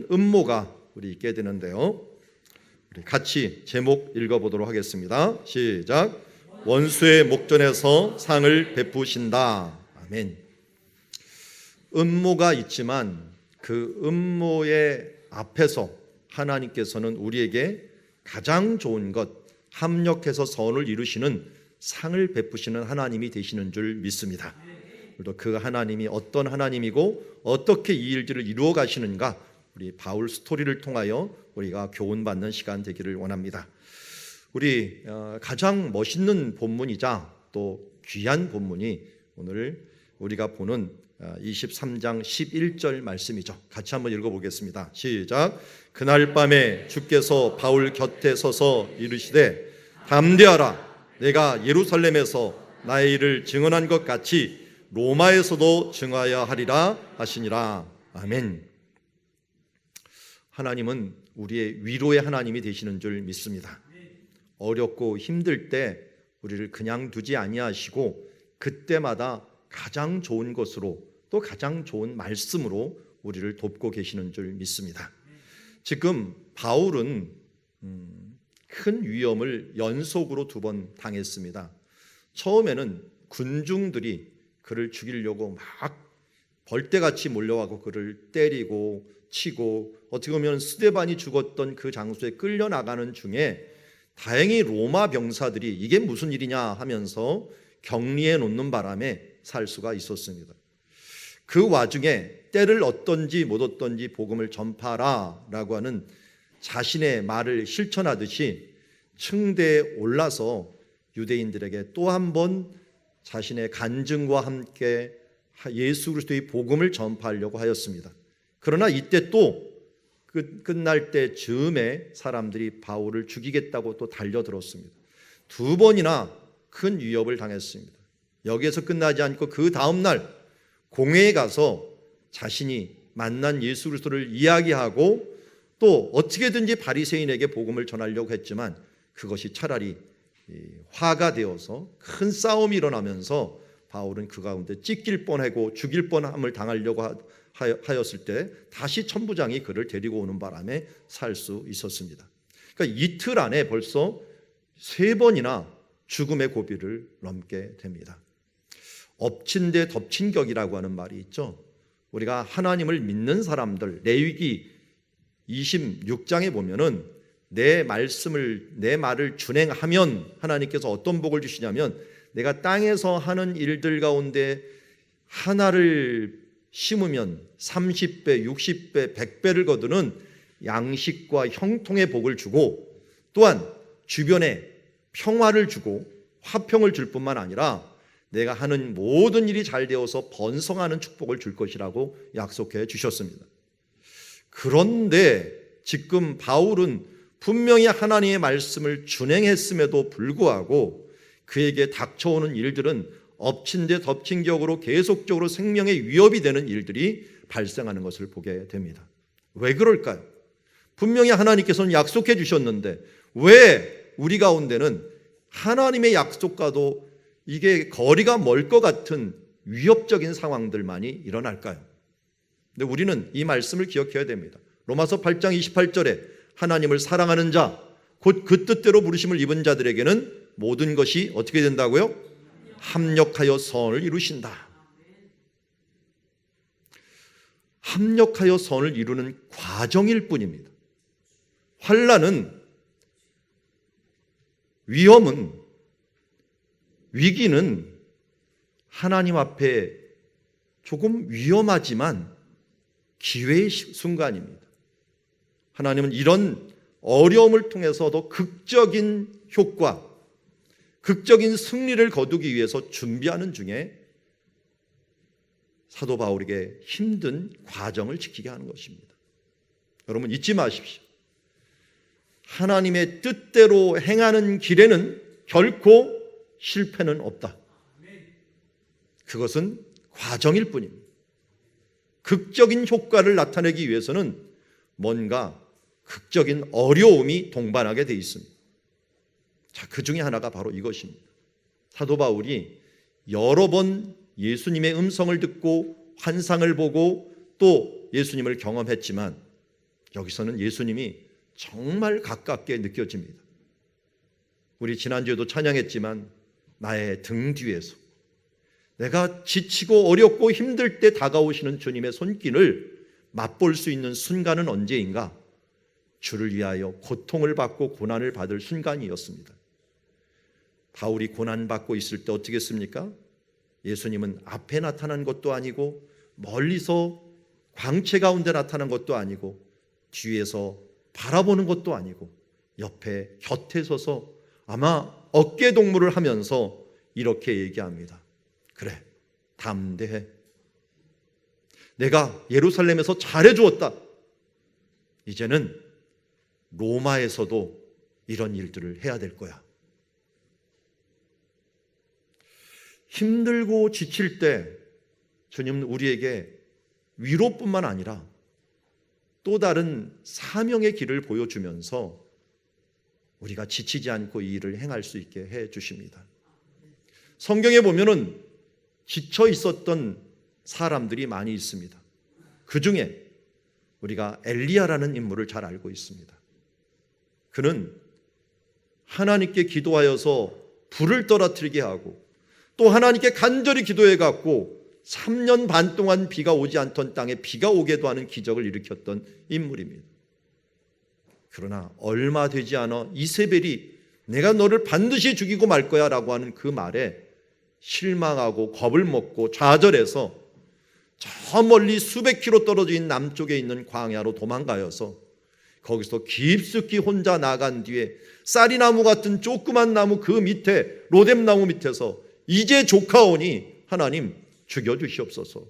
하는 음모가 우리 있게 되는데요. 우리 같이 제목 읽어보도록 하겠습니다. 시작. 원수의 목전에서 상을 베푸신다. 아멘. 음모가 있지만 그 음모의 앞에서 하나님께서는 우리에게 가장 좋은 것, 합력해서 선을 이루시는 상을 베푸시는 하나님이 되시는 줄 믿습니다. 또 그 하나님이 어떤 하나님이고 어떻게 이 일들을 이루어 가시는가, 우리 바울 스토리를 통하여 우리가 교훈받는 시간 되기를 원합니다. 우리 가장 멋있는 본문이자 또 귀한 본문이 오늘 우리가 보는 23장 11절 말씀이죠. 같이 한번 읽어보겠습니다. 시작. 그날 밤에 주께서 바울 곁에 서서 이르시되 담대하라. 내가 예루살렘에서 나의 일을 증언한 것 같이 로마에서도 증하여 하리라 하시니라. 아멘. 하나님은 우리의 위로의 하나님이 되시는 줄 믿습니다. 어렵고 힘들 때 우리를 그냥 두지 아니하시고 그때마다 가장 좋은 것으로 또 가장 좋은 말씀으로 우리를 돕고 계시는 줄 믿습니다. 지금 바울은 큰 위험을 연속으로 2번 당했습니다. 처음에는 군중들이 그를 죽이려고 막 벌떼같이 몰려와서 그를 때리고 치고 어떻게 보면 스데반이 죽었던 그 장소에 끌려나가는 중에 다행히 로마 병사들이 이게 무슨 일이냐 하면서 격리해 놓는 바람에 살 수가 있었습니다. 그 와중에 때를 얻든지 못 얻든지 복음을 전파하라 라고 하는 자신의 말을 실천하듯이 층대에 올라서 유대인들에게 또 한 번 자신의 간증과 함께 예수 그리스도의 복음을 전파하려고 하였습니다. 그러나 이때 또 끝날 때 즈음에 사람들이 바울을 죽이겠다고 또 달려들었습니다. 2번이나 큰 위협을 당했습니다. 여기에서 끝나지 않고 그 다음 날 공회에 가서 자신이 만난 예수 그리스도를 이야기하고 또 어떻게든지 바리새인에게 복음을 전하려고 했지만 그것이 차라리 화가 되어서 큰 싸움이 일어나면서 바울은 그 가운데 찢길 뻔하고 죽일 뻔함을 당하려고 하였을 때 다시 천부장이 그를 데리고 오는 바람에 살 수 있었습니다. 그러니까 이틀 안에 벌써 3번이나 죽음의 고비를 넘게 됩니다. 엎친 데 덮친 격이라고 하는 말이 있죠. 우리가 하나님을 믿는 사람들, 레위기 26장에 보면은 내 말을 준행하면 하나님께서 어떤 복을 주시냐면 내가 땅에서 하는 일들 가운데 하나를 심으면 30배, 60배, 100배를 거두는 양식과 형통의 복을 주고 또한 주변에 평화를 주고 화평을 줄 뿐만 아니라 내가 하는 모든 일이 잘 되어서 번성하는 축복을 줄 것이라고 약속해 주셨습니다. 그런데 지금 바울은 분명히 하나님의 말씀을 준행했음에도 불구하고 그에게 닥쳐오는 일들은 엎친 데 덮친 격으로 계속적으로 생명의 위협이 되는 일들이 발생하는 것을 보게 됩니다. 왜 그럴까요? 분명히 하나님께서는 약속해 주셨는데 왜 우리 가운데는 하나님의 약속과도 이게 거리가 멀 것 같은 위협적인 상황들만이 일어날까요? 근데 우리는 이 말씀을 기억해야 됩니다. 로마서 8장 28절에 하나님을 사랑하는 자, 곧 그 뜻대로 부르심을 입은 자들에게는 모든 것이 어떻게 된다고요? 합력하여 선을 이루신다. 합력하여 선을 이루는 과정일 뿐입니다. 환난은, 위험은, 위기는 하나님 앞에 조금 위험하지만 기회의 순간입니다. 하나님은 이런 어려움을 통해서도 극적인 효과, 극적인 승리를 거두기 위해서 준비하는 중에 사도 바울에게 힘든 과정을 지키게 하는 것입니다. 여러분 잊지 마십시오. 하나님의 뜻대로 행하는 길에는 결코 실패는 없다. 그것은 과정일 뿐입니다. 극적인 효과를 나타내기 위해서는 뭔가 극적인 어려움이 동반하게 되어 있습니다. 자, 그 중에 하나가 바로 이것입니다. 사도 바울이 여러 번 예수님의 음성을 듣고 환상을 보고 또 예수님을 경험했지만 여기서는 예수님이 정말 가깝게 느껴집니다. 우리 지난주에도 찬양했지만 나의 등 뒤에서 내가 지치고 어렵고 힘들 때 다가오시는 주님의 손길을 맛볼 수 있는 순간은 언제인가? 주를 위하여 고통을 받고 고난을 받을 순간이었습니다. 바울이 고난받고 있을 때 어떻게 했습니까? 예수님은 앞에 나타난 것도 아니고 멀리서 광채 가운데 나타난 것도 아니고 뒤에서 바라보는 것도 아니고 옆에 곁에 서서 아마 어깨 동무를 하면서 이렇게 얘기합니다. 그래, 담대해. 내가 예루살렘에서 잘해주었다. 이제는 로마에서도 이런 일들을 해야 될 거야. 힘들고 지칠 때 주님은 우리에게 위로뿐만 아니라 또 다른 사명의 길을 보여주면서 우리가 지치지 않고 이 일을 행할 수 있게 해 주십니다. 성경에 보면은 지쳐 있었던 사람들이 많이 있습니다. 그 중에 우리가 엘리야라는 인물을 잘 알고 있습니다. 그는 하나님께 기도하여서 불을 떨어뜨리게 하고 또 하나님께 간절히 기도해 갖고 3년 반 동안 비가 오지 않던 땅에 비가 오게도 하는 기적을 일으켰던 인물입니다. 그러나 얼마 되지 않아 이세벨이 내가 너를 반드시 죽이고 말 거야 라고 하는 그 말에 실망하고 겁을 먹고 좌절해서 저 멀리 수백 킬로 떨어져 있는 남쪽에 있는 광야로 도망가여서 거기서 깊숙이 혼자 나간 뒤에 쌀이나무 같은 조그만 나무 그 밑에 로뎀나무 밑에서 이제 조카오니 하나님 죽여주시옵소서.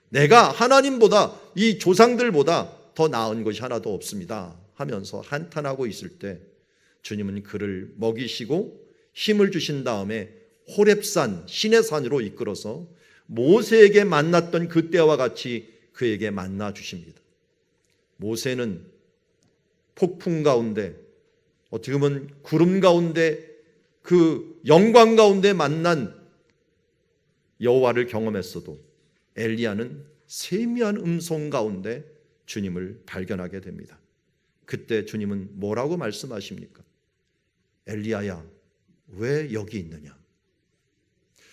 내가 하나님보다 이 조상들보다 더 나은 것이 하나도 없습니다 하면서 한탄하고 있을 때 주님은 그를 먹이시고 힘을 주신 다음에 호렙산 신의 산으로 이끌어서 모세에게 만났던 그때와 같이 그에게 만나 주십니다. 모세는 폭풍 가운데 어떻게 보면 구름 가운데 그 영광 가운데 만난 여호와를 경험했어도 엘리야는 세미한 음성 가운데 주님을 발견하게 됩니다. 그때 주님은 뭐라고 말씀하십니까? 엘리야야, 왜 여기 있느냐?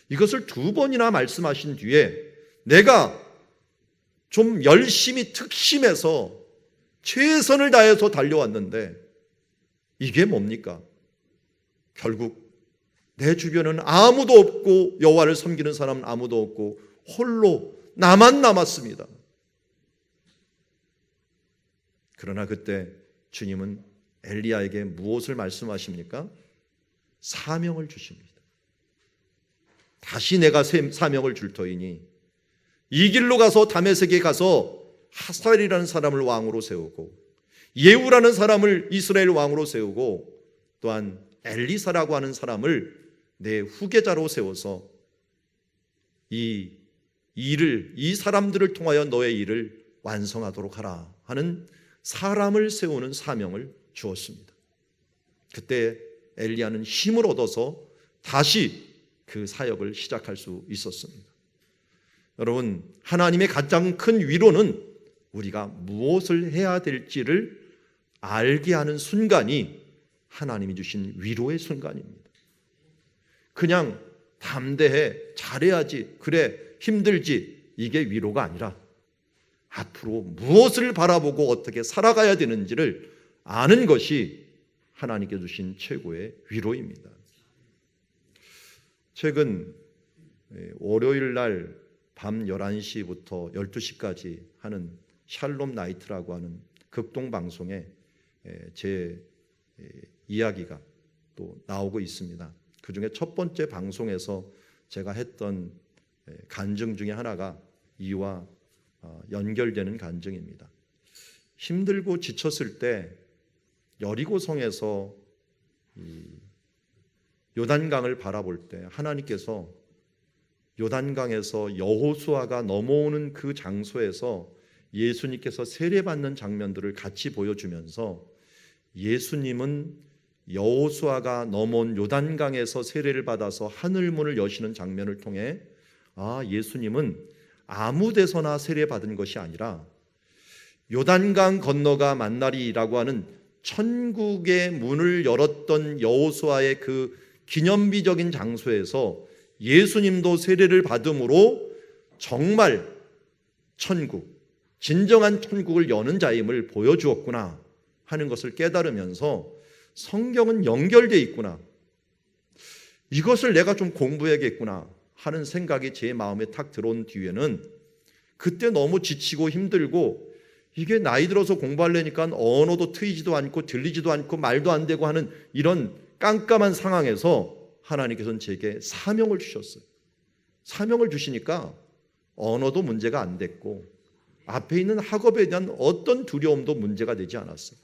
이것을 2번이나 말씀하신 뒤에 내가 좀 열심히 특심해서 최선을 다해서 달려왔는데 이게 뭡니까? 결국 내 주변은 아무도 없고 여호와를 섬기는 사람은 아무도 없고 홀로 나만 남았습니다. 그러나 그때 주님은 엘리야에게 무엇을 말씀하십니까? 사명을 주십니다. 다시 내가 사명을 줄 터이니 이 길로 가서 다메섹에 가서 하살이라는 사람을 왕으로 세우고 예후라는 사람을 이스라엘 왕으로 세우고 또한 엘리사라고 하는 사람을 내 후계자로 세워서 이 사람들을 통하여 너의 일을 완성하도록 하라 하는 사람을 세우는 사명을 주었습니다. 그때 엘리야는 힘을 얻어서 다시 그 사역을 시작할 수 있었습니다. 여러분, 하나님의 가장 큰 위로는 우리가 무엇을 해야 될지를 알게 하는 순간이 하나님이 주신 위로의 순간입니다. 그냥 담대해, 잘해야지, 그래, 힘들지, 이게 위로가 아니라 앞으로 무엇을 바라보고 어떻게 살아가야 되는지를 아는 것이 하나님께 주신 최고의 위로입니다. 최근 월요일 날 밤 11시부터 12시까지 하는 샬롬 나이트라고 하는 극동 방송에 제 이야기가 또 나오고 있습니다. 그 중에 첫 번째 방송에서 제가 했던 간증 중에 하나가 이와 연결되는 간증입니다. 힘들고 지쳤을 때 여리고성에서 요단강을 바라볼 때 하나님께서 요단강에서 여호수아가 넘어오는 그 장소에서 예수님께서 세례받는 장면들을 같이 보여주면서 예수님은 여호수아가 넘어온 요단강에서 세례를 받아서 하늘문을 여시는 장면을 통해 예수님은 아무 데서나 세례받은 것이 아니라 요단강 건너가 만나리라고 하는 천국의 문을 열었던 여호수아의 그 기념비적인 장소에서 예수님도 세례를 받음으로 정말 천국, 진정한 천국을 여는 자임을 보여주었구나 하는 것을 깨달으면서 성경은 연결되어 있구나, 이것을 내가 좀 공부해야겠구나 하는 생각이 제 마음에 탁 들어온 뒤에는 그때 너무 지치고 힘들고 이게 나이 들어서 공부하려니까 언어도 트이지도 않고 들리지도 않고 말도 안 되고 하는 이런 깜깜한 상황에서 하나님께서는 제게 사명을 주셨어요. 사명을 주시니까 언어도 문제가 안 됐고 앞에 있는 학업에 대한 어떤 두려움도 문제가 되지 않았어요.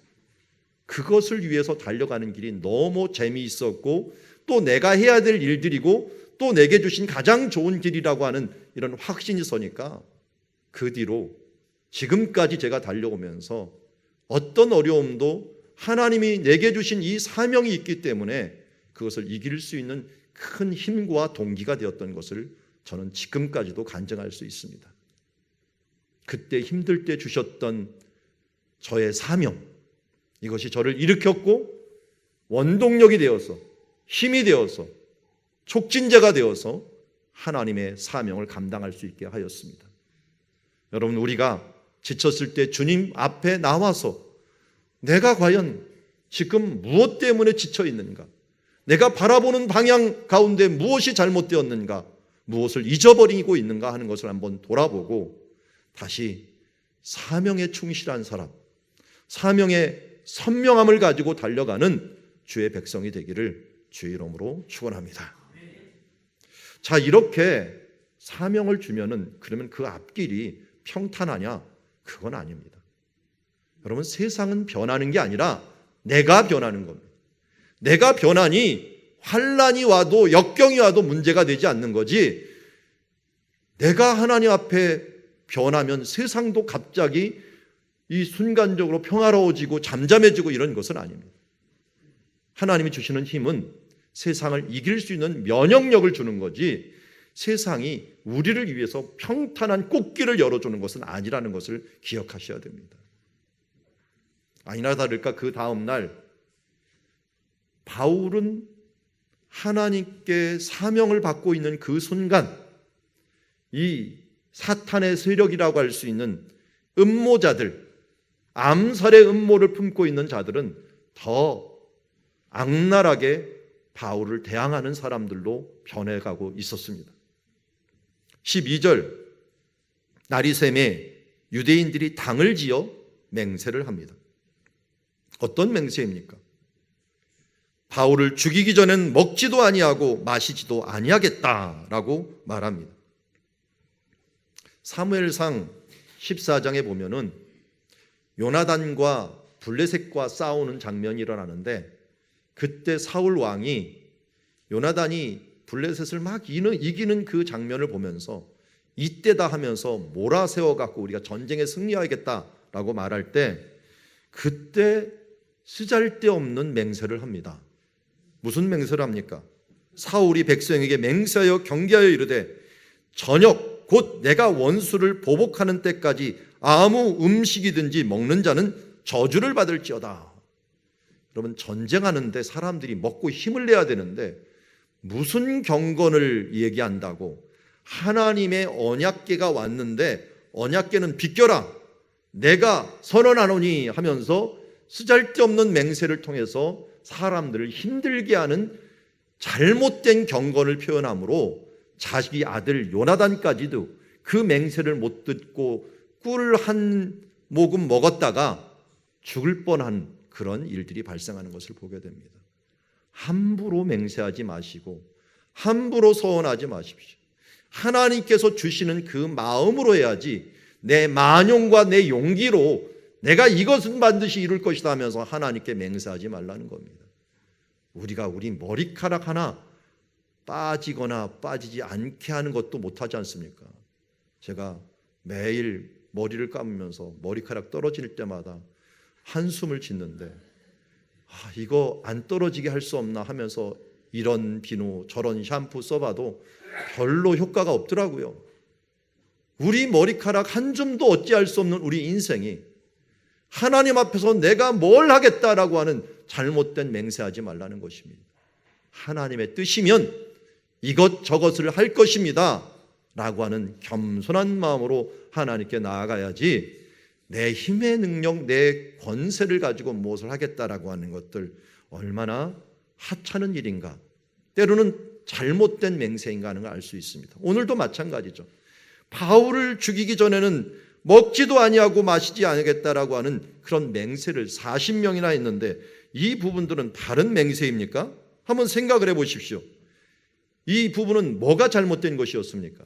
그것을 위해서 달려가는 길이 너무 재미있었고 또 내가 해야 될 일들이고 또 내게 주신 가장 좋은 길이라고 하는 이런 확신이 서니까 그 뒤로 지금까지 제가 달려오면서 어떤 어려움도 하나님이 내게 주신 이 사명이 있기 때문에 그것을 이길 수 있는 큰 힘과 동기가 되었던 것을 저는 지금까지도 간증할 수 있습니다. 그때 힘들 때 주셨던 저의 사명, 이것이 저를 일으켰고 원동력이 되어서 힘이 되어서 촉진제가 되어서 하나님의 사명을 감당할 수 있게 하였습니다. 여러분, 우리가 지쳤을 때 주님 앞에 나와서 내가 과연 지금 무엇 때문에 지쳐 있는가, 내가 바라보는 방향 가운데 무엇이 잘못되었는가, 무엇을 잊어버리고 있는가 하는 것을 한번 돌아보고 다시 사명에 충실한 사람, 사명의 선명함을 가지고 달려가는 주의 백성이 되기를 주의 이름으로 축원합니다. 자, 이렇게 사명을 주면은 그러면 그 앞길이 평탄하냐? 그건 아닙니다. 여러분, 세상은 변하는 게 아니라 내가 변하는 겁니다. 내가 변하니 환난이 와도 역경이 와도 문제가 되지 않는 거지, 내가 하나님 앞에 변하면 세상도 갑자기 이 순간적으로 평화로워지고 잠잠해지고 이런 것은 아닙니다. 하나님이 주시는 힘은 세상을 이길 수 있는 면역력을 주는 거지 세상이 우리를 위해서 평탄한 꽃길을 열어주는 것은 아니라는 것을 기억하셔야 됩니다. 아니나 다를까 그 다음 날 바울은 하나님께 사명을 받고 있는 그 순간 이 사탄의 세력이라고 할 수 있는 음모자들, 암살의 음모를 품고 있는 자들은 더 악랄하게 바울을 대항하는 사람들로 변해가고 있었습니다. 12절, 날이 새매 유대인들이 당을 지어 맹세를 합니다. 어떤 맹세입니까? 바울을 죽이기 전엔 먹지도 아니하고 마시지도 아니하겠다라고 말합니다. 사무엘상 14장에 보면은 요나단과 블레셋과 싸우는 장면이 일어나는데 그때 사울 왕이 요나단이 블레셋을 막 이기는 그 장면을 보면서 이때다 하면서 몰아세워 갖고 우리가 전쟁에 승리하겠다라고 말할 때 그때 쓰잘데없는 맹세를 합니다. 무슨 맹세를 합니까? 사울이 백성에게 맹세하여 경계하여 이르되 저녁 곧 내가 원수를 보복하는 때까지 아무 음식이든지 먹는 자는 저주를 받을지어다. 여러분, 전쟁하는데 사람들이 먹고 힘을 내야 되는데 무슨 경건을 얘기한다고 하나님의 언약궤가 왔는데 언약궤는 비껴라, 내가 선언하노니 하면서 쓰잘데없는 맹세를 통해서 사람들을 힘들게 하는 잘못된 경건을 표현함으로 자기 아들 요나단까지도 그 맹세를 못 듣고 꿀 한 모금 먹었다가 죽을 뻔한 그런 일들이 발생하는 것을 보게 됩니다. 함부로 맹세하지 마시고 함부로 서원하지 마십시오. 하나님께서 주시는 그 마음으로 해야지 내 만용과 내 용기로 내가 이것은 반드시 이룰 것이다 하면서 하나님께 맹세하지 말라는 겁니다. 우리가 우리 머리카락 하나 빠지거나 빠지지 않게 하는 것도 못하지 않습니까? 제가 매일 머리를 감으면서 머리카락 떨어질 때마다 한숨을 짓는데 이거 안 떨어지게 할 수 없나 하면서 이런 비누 저런 샴푸 써봐도 별로 효과가 없더라고요. 우리 머리카락 한 줌도 어찌할 수 없는 우리 인생이 하나님 앞에서 내가 뭘 하겠다라고 하는 잘못된 맹세하지 말라는 것입니다. 하나님의 뜻이면 이것저것을 할 것입니다 라고 하는 겸손한 마음으로 하나님께 나아가야지, 내 힘의 능력, 내 권세를 가지고 무엇을 하겠다라고 하는 것들 얼마나 하찮은 일인가, 때로는 잘못된 맹세인가 하는 걸 알 수 있습니다. 오늘도 마찬가지죠. 바울을 죽이기 전에는 먹지도 아니하고 마시지 않겠다라고 하는 그런 맹세를 40명이나 했는데, 이 부분들은 다른 맹세입니까? 한번 생각을 해보십시오. 이 부분은 뭐가 잘못된 것이었습니까?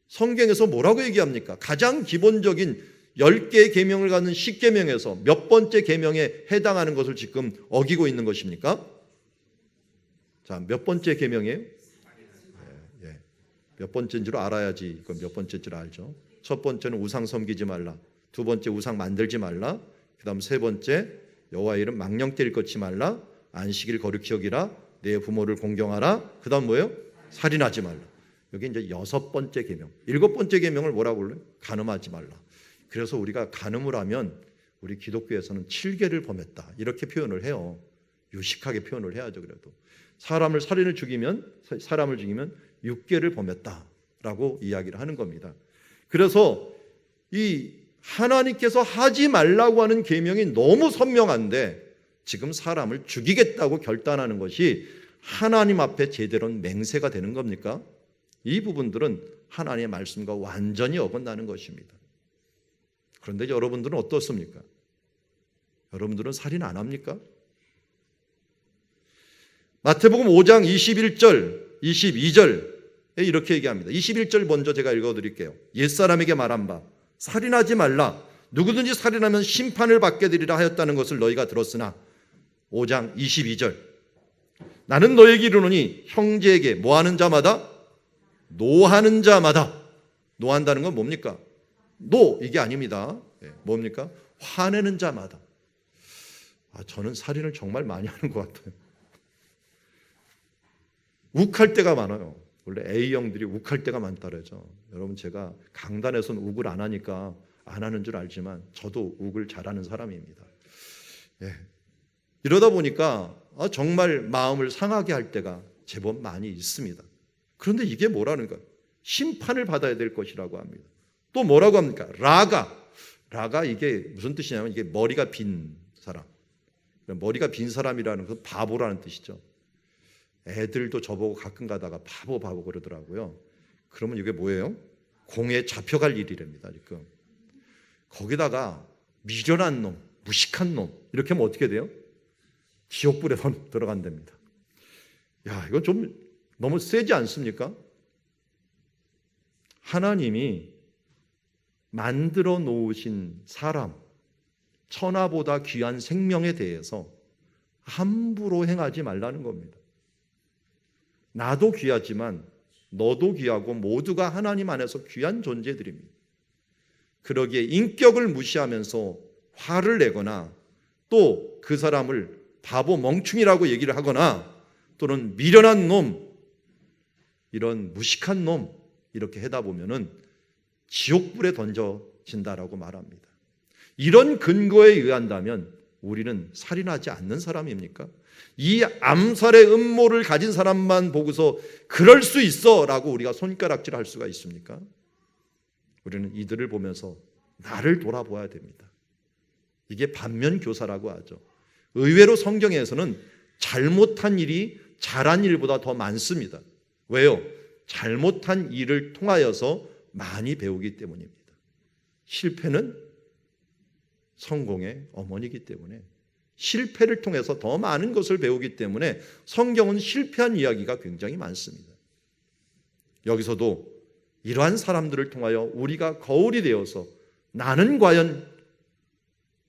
성경에서 뭐라고 얘기합니까? 가장 기본적인 10개의 계명을 갖는 10계명에서 몇 번째 계명에 해당하는 것을 지금 어기고 있는 것입니까? 자, 몇 번째 계명이에요? 몇 번째인 줄 알아야지 이건 몇 번째인 줄 알죠. 첫 번째는 우상 섬기지 말라. 두 번째 우상 만들지 말라. 그 다음 세 번째 여호와의 이름 망령되이 일컫지 말라. 안식일 거룩히 여기라. 내 부모를 공경하라. 그 다음 뭐예요? 살인하지 말라. 여기 이제 6번째 계명. 7번째 계명을 뭐라고 불러요? 간음하지 말라. 그래서 우리가 간음을 하면 우리 기독교에서는 7계를 범했다 이렇게 표현을 해요. 유식하게 표현을 해야죠. 그래도 사람을 죽이면 6계를 범했다라고 이야기를 하는 겁니다. 그래서 이 하나님께서 하지 말라고 하는 계명이 너무 선명한데 지금 사람을 죽이겠다고 결단하는 것이 하나님 앞에 제대로 맹세가 되는 겁니까? 이 부분들은 하나님의 말씀과 완전히 어긋나는 것입니다. 그런데 여러분들은 어떻습니까? 여러분들은 살인 안 합니까? 마태복음 5장 21절, 22절에 이렇게 얘기합니다. 21절 먼저 제가 읽어드릴게요. 옛사람에게 말한 바 살인하지 말라. 누구든지 살인하면 심판을 받게 되리라 하였다는 것을 너희가 들었으나 5장 22절 나는 너에게 이르노니 형제에게 뭐하는 자마다 노하는 자마다. 노한다는 건 뭡니까? 이게 아닙니다. 뭡니까? 화내는 자마다. 저는 살인을 정말 많이 하는 것 같아요. 욱할 때가 많아요. 원래 A형들이 욱할 때가 많다 그러죠. 여러분, 제가 강단에서는 욱을 안 하니까 안 하는 줄 알지만 저도 욱을 잘하는 사람입니다. 이러다 보니까 정말 마음을 상하게 할 때가 제법 많이 있습니다. 그런데 이게 뭐라는 거예요? 심판을 받아야 될 것이라고 합니다. 또 뭐라고 합니까? 라가 이게 무슨 뜻이냐면 이게 머리가 빈 사람. 머리가 빈 사람이라는 건 바보라는 뜻이죠. 애들도 저보고 가끔 가다가 바보 그러더라고요. 그러면 이게 뭐예요? 공에 잡혀갈 일이랍니다. 지금 거기다가 미련한 놈, 무식한 놈 이렇게 하면 어떻게 돼요? 지옥불에 들어간답니다. 이건 좀 너무 세지 않습니까? 하나님이 만들어 놓으신 사람, 천하보다 귀한 생명에 대해서 함부로 행하지 말라는 겁니다. 나도 귀하지만 너도 귀하고 모두가 하나님 안에서 귀한 존재들입니다. 그러기에 인격을 무시하면서 화를 내거나 또 그 사람을 바보 멍충이라고 얘기를 하거나 또는 미련한 놈, 이런 무식한 놈 이렇게 하다 보면은 지옥불에 던져진다라고 말합니다. 이런 근거에 의한다면 우리는 살인하지 않는 사람입니까? 이 암살의 음모를 가진 사람만 보고서 그럴 수 있어 라고 우리가 손가락질할 수가 있습니까? 우리는 이들을 보면서 나를 돌아보아야 됩니다. 이게 반면교사라고 하죠. 의외로 성경에서는 잘못한 일이 잘한 일보다 더 많습니다. 왜요? 잘못한 일을 통하여서 많이 배우기 때문입니다. 실패는 성공의 어머니이기 때문에 실패를 통해서 더 많은 것을 배우기 때문에 성경은 실패한 이야기가 굉장히 많습니다. 여기서도 이러한 사람들을 통하여 우리가 거울이 되어서 나는 과연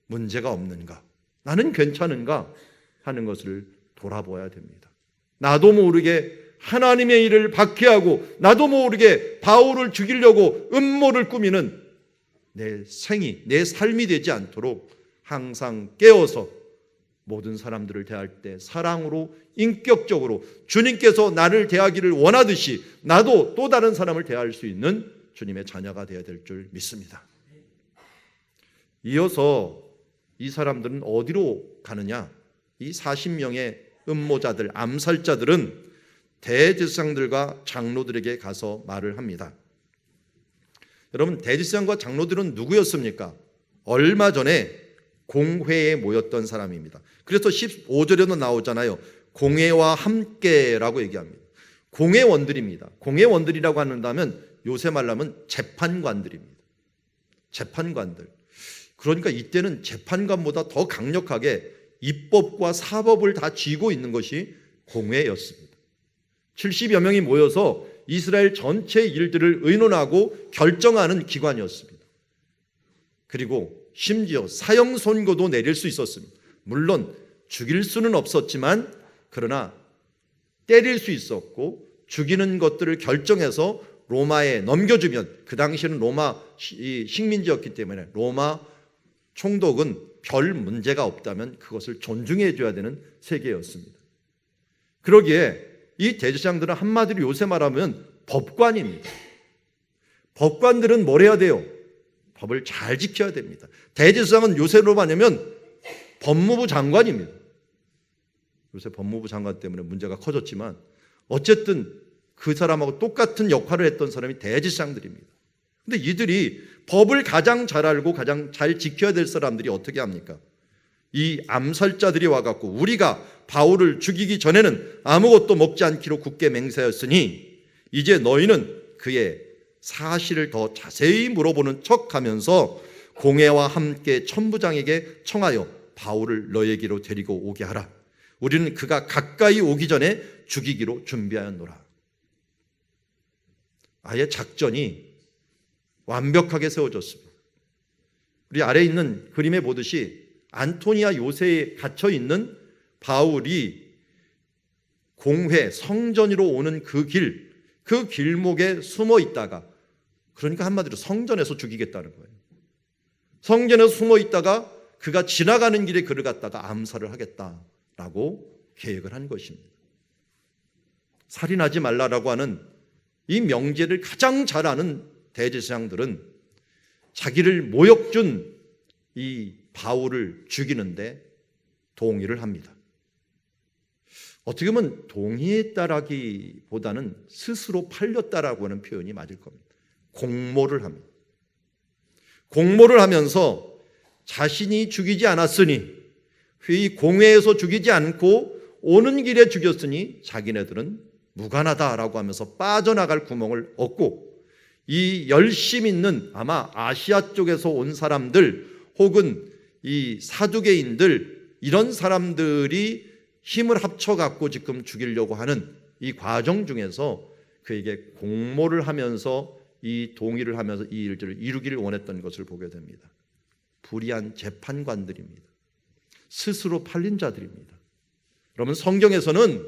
문제가 없는가? 나는 괜찮은가? 하는 것을 돌아보아야 됩니다. 나도 모르게 하나님의 일을 박해하고 나도 모르게 바울을 죽이려고 음모를 꾸미는 내 삶이 되지 않도록 항상 깨어서 모든 사람들을 대할 때 사랑으로 인격적으로 주님께서 나를 대하기를 원하듯이 나도 또 다른 사람을 대할 수 있는 주님의 자녀가 되어야 될 줄 믿습니다. 이어서 이 사람들은 어디로 가느냐? 이 40명의 음모자들, 암살자들은 대제사장들과 장로들에게 가서 말을 합니다. 여러분, 대제사장과 장로들은 누구였습니까? 얼마 전에 공회에 모였던 사람입니다. 그래서 15절에도 나오잖아요. 공회와 함께라고 얘기합니다. 공회원들입니다. 공회원들이라고 한다면 요새 말로 하면 재판관들입니다. 재판관들. 그러니까 이때는 재판관보다 더 강력하게 입법과 사법을 다 쥐고 있는 것이 공회였습니다. 70여 명이 모여서 이스라엘 전체 일들을 의논하고 결정하는 기관이었습니다. 그리고 심지어 사형 선고도 내릴 수 있었습니다. 물론 죽일 수는 없었지만 그러나 때릴 수 있었고 죽이는 것들을 결정해서 로마에 넘겨주면, 그 당시에는 로마 식민지였기 때문에 로마 총독은 별 문제가 없다면 그것을 존중해 줘야 되는 세계였습니다. 그러기에 이 대제사장들은 한마디로 요새 말하면 법관입니다. 법관들은 뭘 해야 돼요? 법을 잘 지켜야 됩니다. 대제사장은 요새로 말하면 법무부 장관입니다. 요새 법무부 장관 때문에 문제가 커졌지만 어쨌든 그 사람하고 똑같은 역할을 했던 사람이 대제사장들입니다. 근데 이들이 법을 가장 잘 알고 가장 잘 지켜야 될 사람들이 어떻게 합니까? 이 암살자들이 와갖고 우리가 바울을 죽이기 전에는 아무것도 먹지 않기로 굳게 맹세하였으니 이제 너희는 그의 사실을 더 자세히 물어보는 척하면서 공회와 함께 천부장에게 청하여 바울을 너에게로 데리고 오게 하라. 우리는 그가 가까이 오기 전에 죽이기로 준비하였노라. 아예 작전이 완벽하게 세워졌습니다. 우리 아래에 있는 그림에 보듯이 안토니아 요새에 갇혀있는 바울이 공회 성전으로 오는 그 길목에 숨어 있다가, 그러니까 한마디로 성전에서 죽이겠다는 거예요. 성전에서 숨어 있다가 그가 지나가는 길에 그를 갖다가 암살을 하겠다라고 계획을 한 것입니다. 살인하지 말라라고 하는 이 명제를 가장 잘 아는 대제사장들은 자기를 모욕 준 이 바울을 죽이는데 동의를 합니다. 어떻게 보면 동의했다라기보다는 스스로 팔렸다라고 하는 표현이 맞을 겁니다. 공모를 합니다. 공모를 하면서 자신이 죽이지 않았으니, 이 공회에서 죽이지 않고 오는 길에 죽였으니 자기네들은 무관하다라고 하면서 빠져나갈 구멍을 얻고, 이 열심 있는 아마 아시아 쪽에서 온 사람들 혹은 이 사두개인들, 이런 사람들이 힘을 합쳐갖고 지금 죽이려고 하는 이 과정 중에서 그에게 공모를 하면서 이 동의를 하면서 이 일들을 이루기를 원했던 것을 보게 됩니다. 불의한 재판관들입니다. 스스로 팔린 자들입니다. 그러면 성경에서는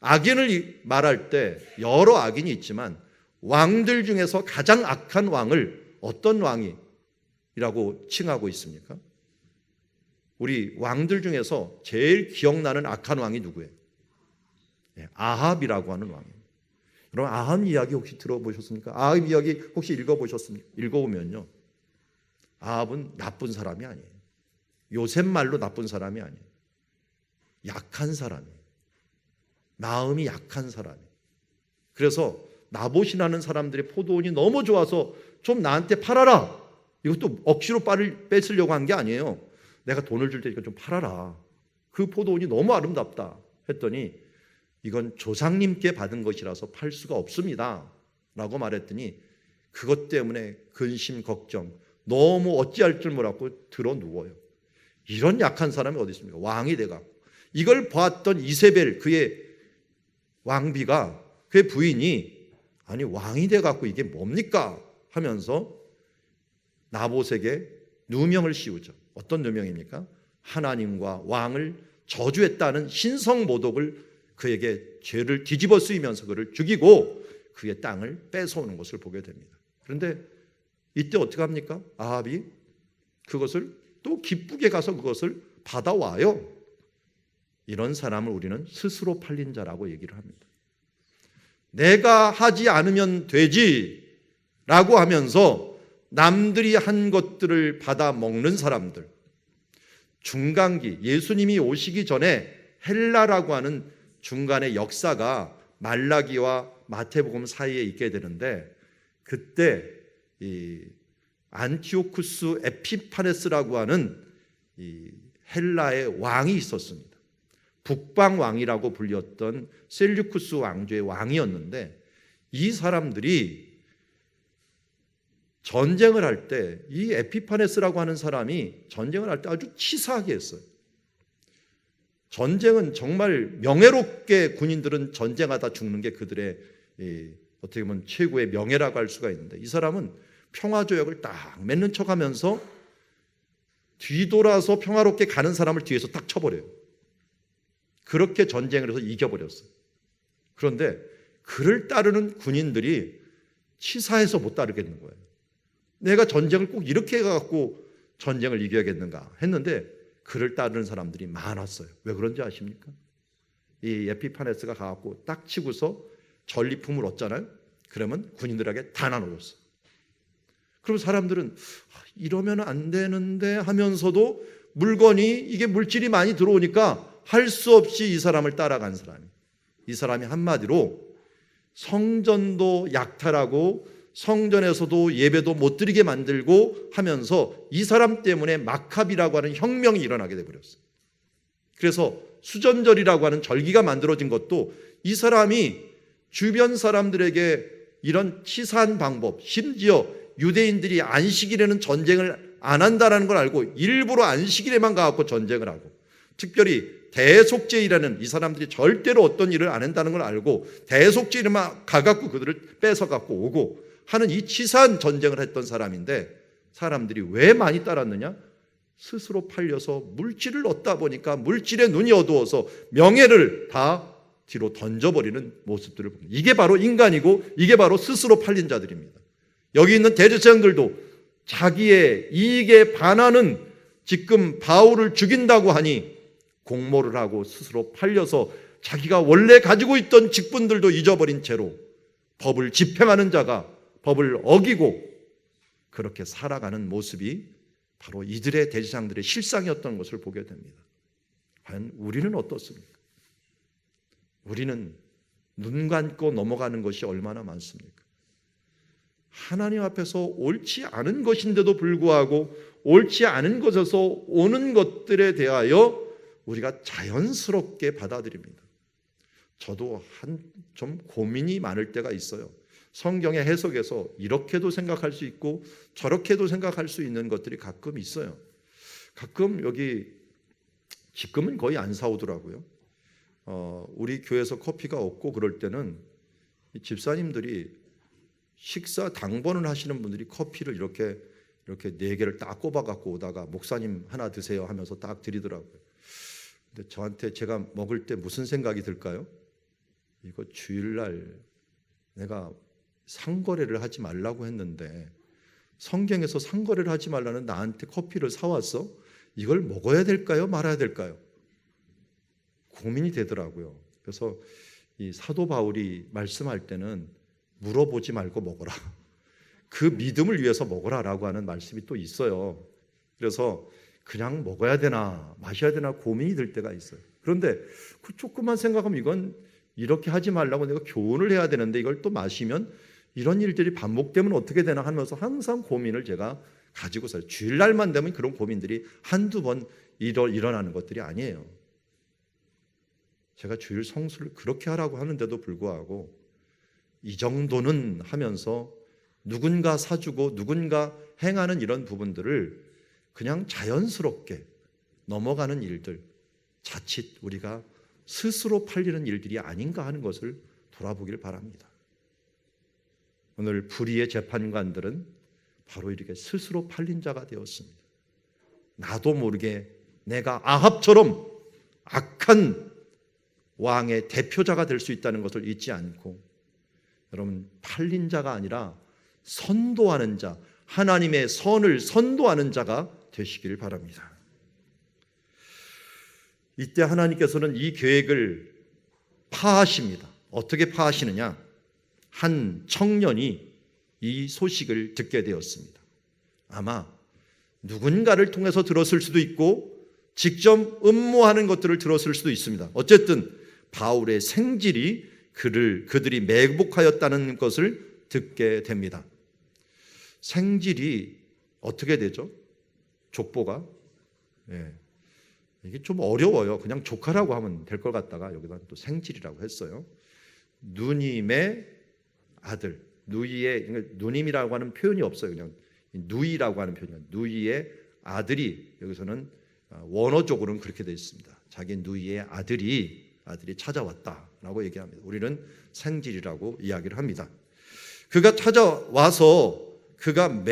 악인을 말할 때 여러 악인이 있지만 왕들 중에서 가장 악한 왕을 어떤 왕이라고 칭하고 있습니까? 우리 왕들 중에서 제일 기억나는 악한 왕이 누구예요? 아합이라고 하는 왕이에요. 여러분, 아합 이야기 혹시 들어보셨습니까? 아합 이야기 혹시 읽어보셨습니까? 읽어보면요, 아합은 나쁜 사람이 아니에요. 요새 말로 나쁜 사람이 아니에요. 약한 사람이에요. 마음이 약한 사람이에요. 그래서 나봇이라는 사람들의 포도원이 너무 좋아서 좀 나한테 팔아라. 이것도 억지로 뺏으려고 한 게 아니에요. 내가 돈을 줄 테니까 좀 팔아라. 그 포도원이 너무 아름답다 했더니 이건 조상님께 받은 것이라서 팔 수가 없습니다 라고 말했더니 그것 때문에 근심 걱정, 너무 어찌할 줄 몰랐고 들어 누워요. 이런 약한 사람이 어디 있습니까? 왕이 돼갖고. 이걸 봤던 이세벨, 그의 왕비가, 그의 부인이 아니 왕이 돼갖고 이게 뭡니까 하면서 나봇에게 누명을 씌우죠. 어떤 누명입니까? 하나님과 왕을 저주했다는 신성모독을 그에게 죄를 뒤집어 쓰이면서 그를 죽이고 그의 땅을 뺏어오는 것을 보게 됩니다. 그런데 이때 어떻게 합니까? 아합이 그것을 또 기쁘게 가서 그것을 받아와요. 이런 사람을 우리는 스스로 팔린 자라고 얘기를 합니다. 내가 하지 않으면 되지라고 하면서 남들이 한 것들을 받아 먹는 사람들, 중간기, 예수님이 오시기 전에 헬라라고 하는 중간의 역사가 말라기와 마태복음 사이에 있게 되는데, 그때 이 안티오쿠스 에피파네스라고 하는 이 헬라의 왕이 있었습니다. 북방 왕이라고 불렸던 셀류쿠스 왕조의 왕이었는데, 이 사람들이 전쟁을 할 때 이 에피파네스라고 하는 사람이 전쟁을 할 때 아주 치사하게 했어요. 전쟁은 정말 명예롭게 군인들은 전쟁하다 죽는 게 그들의 어떻게 보면 최고의 명예라고 할 수가 있는데, 이 사람은 평화조약을 딱 맺는 척하면서 뒤돌아서 평화롭게 가는 사람을 뒤에서 딱 쳐버려요. 그렇게 전쟁을 해서 이겨버렸어요. 그런데 그를 따르는 군인들이 치사해서 못 따르겠는 거예요. 내가 전쟁을 꼭 이렇게 해갖고 전쟁을 이겨야겠는가 했는데, 그를 따르는 사람들이 많았어요. 왜 그런지 아십니까? 이 에피파네스가 가갖고 딱 치고서 전리품을 얻잖아요. 그러면 군인들에게 다 나눠줬어요. 그럼 사람들은 이러면 안 되는데 하면서도 물건이, 이게 물질이 많이 들어오니까 할 수 없이 이 사람을 따라간 사람이, 이 사람이 한마디로 성전도 약탈하고 성전에서도 예배도 못 드리게 만들고 하면서 이 사람 때문에 마카비라고 하는 혁명이 일어나게 되어버렸어요. 그래서 수전절이라고 하는 절기가 만들어진 것도 이 사람이 주변 사람들에게 이런 치사한 방법, 심지어 유대인들이 안식일에는 전쟁을 안 한다는 걸 알고 일부러 안식일에만 가갖고 전쟁을 하고, 특별히 대속죄일에는 이 사람들이 절대로 어떤 일을 안 한다는 걸 알고 대속죄일에만 가갖고 그들을 뺏어갖고 오고 하는 이 치사한 전쟁을 했던 사람인데, 사람들이 왜 많이 따랐느냐? 스스로 팔려서 물질을 얻다 보니까 물질에 눈이 어두워서 명예를 다 뒤로 던져버리는 모습들을 봅니다. 이게 바로 인간이고 이게 바로 스스로 팔린 자들입니다. 여기 있는 대제사장들도 자기의 이익에 반하는, 지금 바울을 죽인다고 하니 공모를 하고 스스로 팔려서 자기가 원래 가지고 있던 직분들도 잊어버린 채로 법을 집행하는 자가 법을 어기고 그렇게 살아가는 모습이 바로 이들의 대제사장들의 실상이었던 것을 보게 됩니다. 과연 우리는 어떻습니까? 우리는 눈 감고 넘어가는 것이 얼마나 많습니까? 하나님 앞에서 옳지 않은 것인데도 불구하고 옳지 않은 것에서 오는 것들에 대하여 우리가 자연스럽게 받아들입니다. 저도 좀 고민이 많을 때가 있어요. 성경의 해석에서 이렇게도 생각할 수 있고 저렇게도 생각할 수 있는 것들이 가끔 있어요. 가끔 여기 지금은 거의 안 사오더라고요. 우리 교회에서 커피가 없고 그럴 때는 집사님들이 식사 당번을 하시는 분들이 커피를 이렇게 4개를 딱 꼽아 갖고 오다가 목사님 하나 드세요 하면서 딱 드리더라고요. 근데 저한테 제가 먹을 때 무슨 생각이 들까요? 이거 주일날 내가 상거래를 하지 말라고 했는데 성경에서 상거래를 하지 말라는 나한테 커피를 사왔어? 이걸 먹어야 될까요? 말아야 될까요? 고민이 되더라고요. 그래서 이 사도 바울이 말씀할 때는 물어보지 말고 먹어라. 그 믿음을 위해서 먹어라라고 하는 말씀이 또 있어요. 그래서 그냥 먹어야 되나 마셔야 되나 고민이 들 때가 있어요. 그런데 그 조금만 생각하면 이건 이렇게 하지 말라고 내가 교훈을 해야 되는데 이걸 또 마시면 이런 일들이 반복되면 어떻게 되나 하면서 항상 고민을 제가 가지고 살아요. 주일날만 되면 그런 고민들이 한두 번 일어나는 것들이 아니에요. 제가 주일 성수를 그렇게 하라고 하는데도 불구하고 이 정도는 하면서 누군가 사주고 누군가 행하는 이런 부분들을 그냥 자연스럽게 넘어가는 일들, 자칫 우리가 스스로 팔리는 일들이 아닌가 하는 것을 돌아보기를 바랍니다. 오늘 불의의 재판관들은 바로 이렇게 스스로 팔린 자가 되었습니다. 나도 모르게 내가 아합처럼 악한 왕의 대표자가 될 수 있다는 것을 잊지 않고, 여러분 팔린 자가 아니라 선도하는 자, 하나님의 선을 선도하는 자가 되시길 바랍니다. 이때 하나님께서는 이 계획을 파하십니다. 어떻게 파하시느냐? 한 청년이 이 소식을 듣게 되었습니다. 아마 누군가를 통해서 들었을 수도 있고 직접 음모하는 것들을 들었을 수도 있습니다. 어쨌든 바울의 생질이 그들이 매복하였다는 것을 듣게 됩니다. 생질이 어떻게 되죠? 족보가? 예. 이게 좀 어려워요. 그냥 조카라고 하면 될 것 같다가 여기다 또 생질이라고 했어요. 누님의 아들, 누님이라고 하는 표현이 없어요. 그냥 누이라고 하는 표현이에요. 누이의 아들이, 여기서는 원어적으로는 그렇게 되어 있습니다. 자기 누이의 아들이 찾아왔다라고 얘기합니다. 우리는 생질이라고 이야기를 합니다. 그가 찾아와서 그가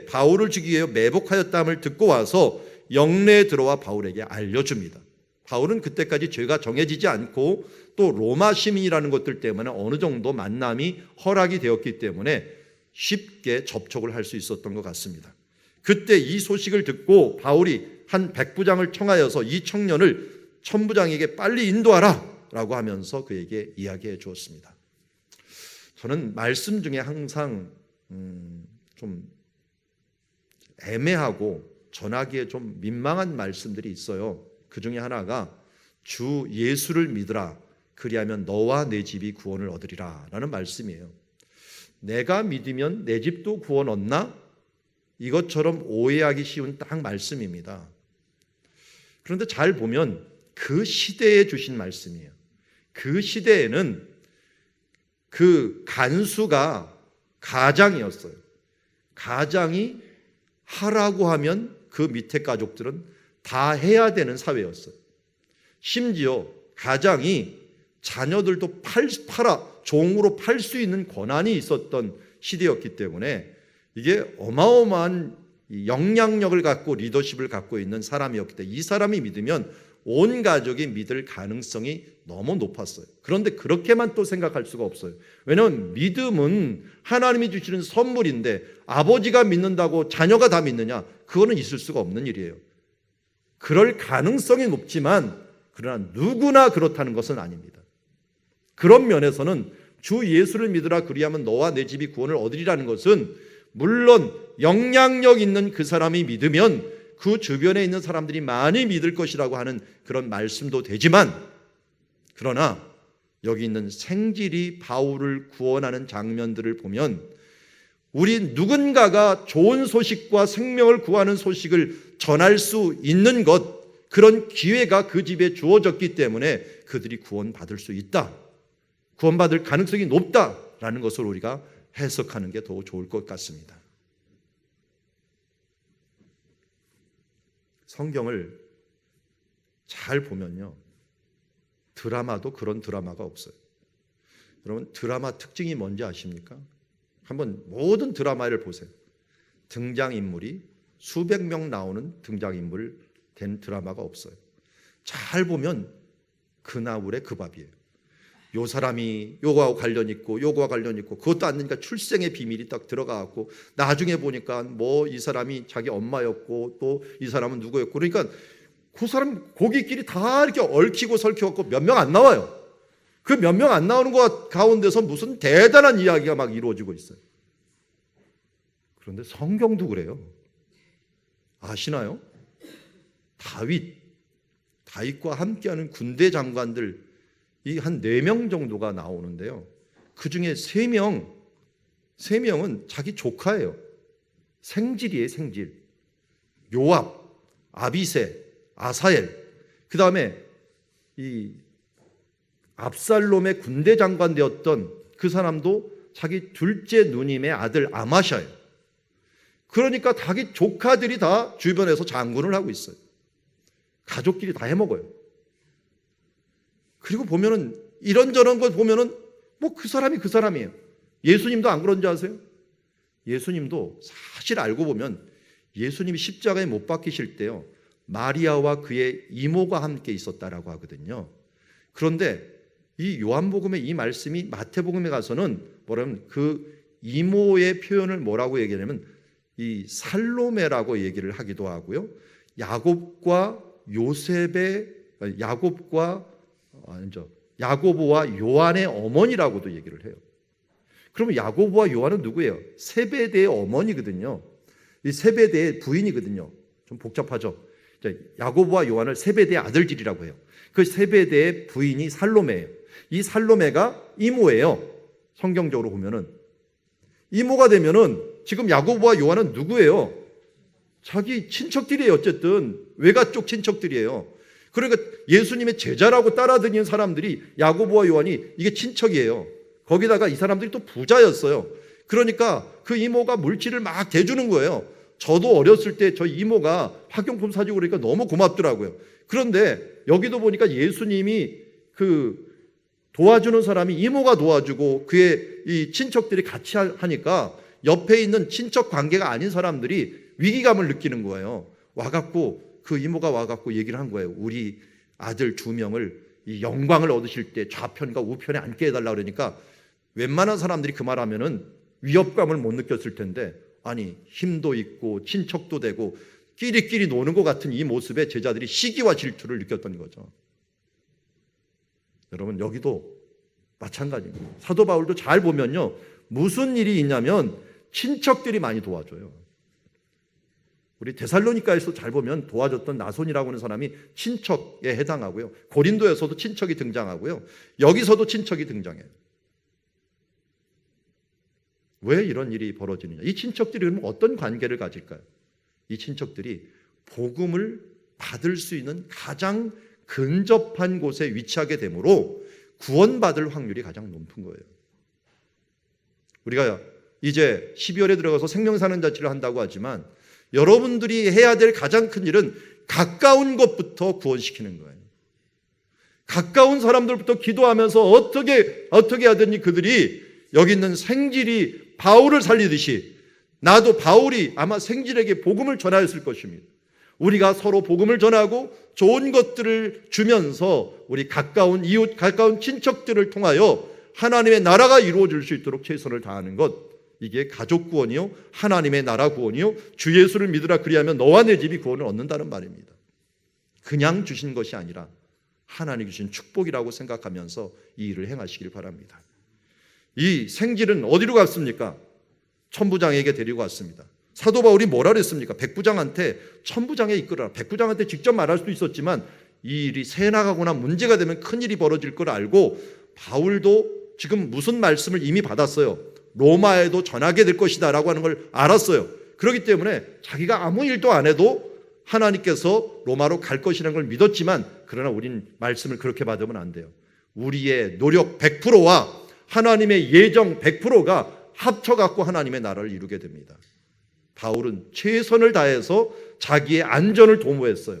바울을 죽이기 위해 매복하였다함을 듣고 와서 영내에 들어와 바울에게 알려줍니다. 바울은 그때까지 죄가 정해지지 않고 또 로마 시민이라는 것들 때문에 어느 정도 만남이 허락이 되었기 때문에 쉽게 접촉을 할 수 있었던 것 같습니다. 그때 이 소식을 듣고 바울이 한 백부장을 청하여서 이 청년을 천부장에게 빨리 인도하라 라고 하면서 그에게 이야기해 주었습니다. 저는 말씀 중에 항상 좀 애매하고 전하기에 좀 민망한 말씀들이 있어요. 그 중에 하나가 주 예수를 믿으라 그리하면 너와 내 집이 구원을 얻으리라 라는 말씀이에요. 내가 믿으면 내 집도 구원 얻나? 이것처럼 오해하기 쉬운 딱 말씀입니다. 그런데 잘 보면 그 시대에 주신 말씀이에요. 그 시대에는 그 간수가 가장이었어요. 가장이 하라고 하면 그 밑에 가족들은 다 해야 되는 사회였어요. 심지어 가장이 자녀들도 종으로 팔 수 있는 권한이 있었던 시대였기 때문에 이게 어마어마한 영향력을 갖고 리더십을 갖고 있는 사람이었기 때문에 이 사람이 믿으면 온 가족이 믿을 가능성이 너무 높았어요. 그런데 그렇게만 또 생각할 수가 없어요. 왜냐하면 믿음은 하나님이 주시는 선물인데 아버지가 믿는다고 자녀가 다 믿느냐? 그거는 있을 수가 없는 일이에요. 그럴 가능성이 높지만 그러나 누구나 그렇다는 것은 아닙니다. 그런 면에서는 주 예수를 믿으라 그리하면 너와 내 집이 구원을 얻으리라는 것은 물론 영향력 있는 그 사람이 믿으면 그 주변에 있는 사람들이 많이 믿을 것이라고 하는 그런 말씀도 되지만 그러나 여기 있는 생질이 바울을 구원하는 장면들을 보면 우리 누군가가 좋은 소식과 생명을 구하는 소식을 전할 수 있는 것 그런 기회가 그 집에 주어졌기 때문에 그들이 구원받을 수 있다. 구원받을 가능성이 높다라는 것을 우리가 해석하는 게 더 좋을 것 같습니다. 성경을 잘 보면요. 드라마도 그런 드라마가 없어요. 여러분 드라마 특징이 뭔지 아십니까? 한번 모든 드라마를 보세요. 등장인물이 수백 명 나오는 등장인물 된 드라마가 없어요. 잘 보면 그 나물에 그 밥이에요. 요 사람이 요거하고 관련 있고 요거와 관련 있고 그것도 안 되니까 출생의 비밀이 딱 들어가고 나중에 보니까 뭐 이 사람이 자기 엄마였고 또 이 사람은 누구였고 그러니까 그 사람 거기끼리 다 이렇게 얽히고 설켜갖고 몇 명 안 나와요. 그 몇 명 안 나오는 것 가운데서 무슨 대단한 이야기가 막 이루어지고 있어요. 그런데 성경도 그래요. 아시나요? 다윗과 함께하는 군대 장관들 이 한 4명 정도가 나오는데요. 그 중에 3명은 자기 조카예요. 생질이에요, 생질. 요압, 아비새, 아사엘. 그 다음에 이 압살롬의 군대 장관 되었던 그 사람도 자기 둘째 누님의 아들 아마샤예요. 그러니까 자기 조카들이 다 주변에서 장군을 하고 있어요. 가족끼리 다 해먹어요. 그리고 보면은 이런저런 걸 보면은 뭐 그 사람이 그 사람이에요. 예수님도 안 그런 줄 아세요? 예수님도 사실 알고 보면 예수님이 십자가에 못 박히실 때요. 마리아와 그의 이모가 함께 있었다라고 하거든요. 그런데 이 요한복음의 이 말씀이 마태복음에 가서는 뭐라면 그 이모의 표현을 뭐라고 얘기하냐면 이 살로메라고 얘기를 하기도 하고요. 야고보와 요한의 어머니라고도 얘기를 해요. 그러면 야고보와 요한은 누구예요? 세베대의 어머니거든요. 이 세베대의 부인이거든요. 좀 복잡하죠. 야고보와 요한을 세베대의 아들들이라고 해요. 그 세베대의 부인이 살로메예요. 이 살로메가 이모예요. 성경적으로 보면은 이모가 되면은 지금 야고보와 요한은 누구예요? 자기 친척들이에요. 어쨌든 외가 쪽 친척들이에요. 그러니까 예수님의 제자라고 따라다니는 사람들이 야고보와 요한이 이게 친척이에요. 거기다가 이 사람들이 또 부자였어요. 그러니까 그 이모가 물질을 막 대주는 거예요. 저도 어렸을 때 저희 이모가 학용품 사주고 그러니까 너무 고맙더라고요. 그런데 여기도 보니까 예수님이 그 도와주는 사람이 이모가 도와주고 그의 이 친척들이 같이 하니까 옆에 있는 친척 관계가 아닌 사람들이 위기감을 느끼는 거예요. 와갖고 그 이모가 와갖고 얘기를 한 거예요. 우리 아들 2명을 이 영광을 얻으실 때 좌편과 우편에 앉게 해달라 그러니까 웬만한 사람들이 그 말하면은 위협감을 못 느꼈을 텐데 아니 힘도 있고 친척도 되고 끼리끼리 노는 것 같은 이 모습에 제자들이 시기와 질투를 느꼈던 거죠. 여러분 여기도 마찬가지입니다. 사도 바울도 잘 보면요. 무슨 일이 있냐면 친척들이 많이 도와줘요. 우리 데살로니가에서 잘 보면 도와줬던 나손이라고 하는 사람이 친척에 해당하고요. 고린도에서도 친척이 등장하고요. 여기서도 친척이 등장해요. 왜 이런 일이 벌어지느냐? 이 친척들이 그러면 어떤 관계를 가질까요? 이 친척들이 복음을 받을 수 있는 가장 근접한 곳에 위치하게 되므로 구원받을 확률이 가장 높은 거예요. 우리가 이제 12월에 들어가서 생명사는 자치를 한다고 하지만 여러분들이 해야 될 가장 큰 일은 가까운 것부터 구원시키는 거예요. 가까운 사람들부터 기도하면서 어떻게 하든지 그들이 여기 있는 생질이 바울을 살리듯이 나도 바울이 아마 생질에게 복음을 전하였을 것입니다. 우리가 서로 복음을 전하고 좋은 것들을 주면서 우리 가까운 이웃, 가까운 친척들을 통하여 하나님의 나라가 이루어질 수 있도록 최선을 다하는 것, 이게 가족 구원이요 하나님의 나라 구원이요 주 예수를 믿으라 그리하면 너와 내 집이 구원을 얻는다는 말입니다. 그냥 주신 것이 아니라 하나님이 주신 축복이라고 생각하면서 이 일을 행하시길 바랍니다. 이 생질은 어디로 갔습니까? 천부장에게 데리고 왔습니다. 사도 바울이 뭐라 그랬습니까? 백부장한테 천부장에 이끌어라. 백부장한테 직접 말할 수도 있었지만 이 일이 새 나가거나 문제가 되면 큰일이 벌어질 걸 알고 바울도 지금 무슨 말씀을 이미 받았어요. 로마에도 전하게 될 것이다 라고 하는 걸 알았어요. 그렇기 때문에 자기가 아무 일도 안 해도 하나님께서 로마로 갈 것이라는 걸 믿었지만 그러나 우린 말씀을 그렇게 받으면 안 돼요. 우리의 노력 100%와 하나님의 예정 100%가 합쳐갖고 하나님의 나라를 이루게 됩니다. 바울은 최선을 다해서 자기의 안전을 도모했어요.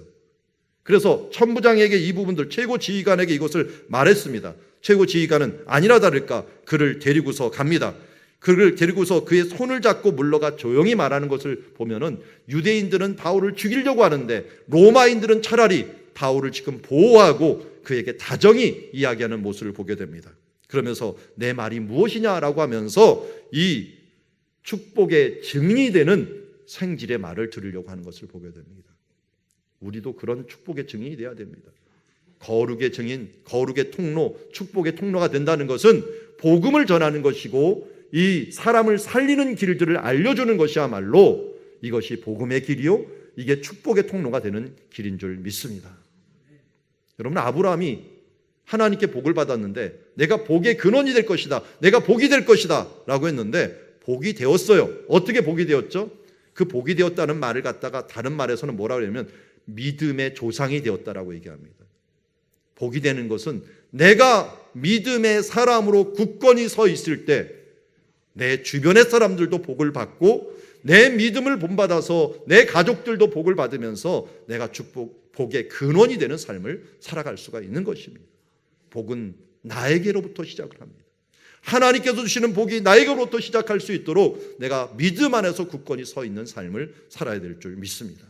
그래서 천부장에게 이 부분들 최고 지휘관에게 이것을 말했습니다. 최고 지휘관은 아니라 다를까 그를 데리고서 갑니다. 그를 데리고서 그의 손을 잡고 물러가 조용히 말하는 것을 보면은 유대인들은 바울을 죽이려고 하는데 로마인들은 차라리 바울을 지금 보호하고 그에게 다정히 이야기하는 모습을 보게 됩니다. 그러면서 내 말이 무엇이냐라고 하면서 이 축복의 증인이 되는 생질의 말을 들으려고 하는 것을 보게 됩니다. 우리도 그런 축복의 증인이 돼야 됩니다. 거룩의 증인, 거룩의 통로, 축복의 통로가 된다는 것은 복음을 전하는 것이고 이 사람을 살리는 길들을 알려주는 것이야말로 이것이 복음의 길이요 이게 축복의 통로가 되는 길인 줄 믿습니다. 여러분 아브라함이 하나님께 복을 받았는데 내가 복의 근원이 될 것이다. 내가 복이 될 것이다 라고 했는데 복이 되었어요. 어떻게 복이 되었죠? 그 복이 되었다는 말을 갖다가 다른 말에서는 뭐라고 하냐면 믿음의 조상이 되었다라고 얘기합니다. 복이 되는 것은 내가 믿음의 사람으로 굳건히 서 있을 때 내 주변의 사람들도 복을 받고 내 믿음을 본받아서 내 가족들도 복을 받으면서 내가 복의 근원이 되는 삶을 살아갈 수가 있는 것입니다. 복은 나에게로부터 시작을 합니다. 하나님께서 주시는 복이 나에게로부터 시작할 수 있도록 내가 믿음 안에서 굳건히 서 있는 삶을 살아야 될 줄 믿습니다.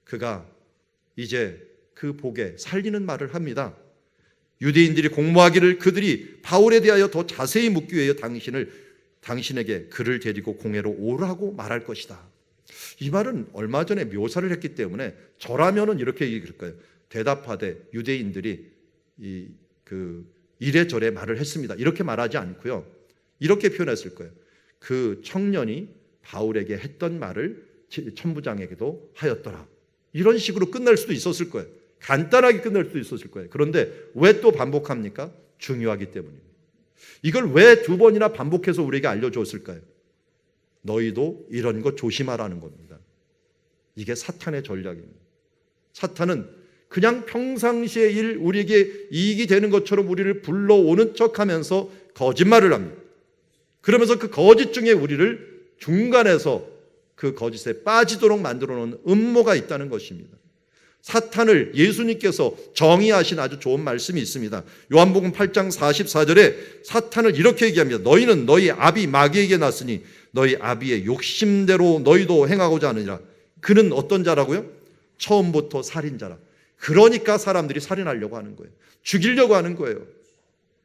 그가 이제 그 복에 살리는 말을 합니다. 유대인들이 공모하기를 그들이 바울에 대하여 더 자세히 묻기 위하여 당신에게 그를 데리고 공회로 오라고 말할 것이다. 이 말은 얼마 전에 묘사를 했기 때문에 저라면은 이렇게 얘기할 거예요. 대답하되 유대인들이 이래저래 말을 했습니다. 이렇게 말하지 않고요. 이렇게 표현했을 거예요. 그 청년이 바울에게 했던 말을 천부장에게도 하였더라. 이런 식으로 끝날 수도 있었을 거예요. 간단하게 끝날 수도 있었을 거예요. 그런데 왜 또 반복합니까? 중요하기 때문입니다. 이걸 왜 두 번이나 반복해서 우리에게 알려줬을까요? 너희도 이런 거 조심하라는 겁니다. 이게 사탄의 전략입니다. 사탄은 그냥 평상시의 일, 우리에게 이익이 되는 것처럼 우리를 불러오는 척하면서 거짓말을 합니다. 그러면서 그 거짓 중에 우리를 중간에서 그 거짓에 빠지도록 만들어 놓은 음모가 있다는 것입니다. 사탄을 예수님께서 정의하신 아주 좋은 말씀이 있습니다. 요한복음 8장 44절에 사탄을 이렇게 얘기합니다. 너희는 너희 아비 마귀에게 났으니 너희 아비의 욕심대로 너희도 행하고자 하느니라. 그는 어떤 자라고요? 처음부터 살인자라. 그러니까 사람들이 살인하려고 하는 거예요. 죽이려고 하는 거예요.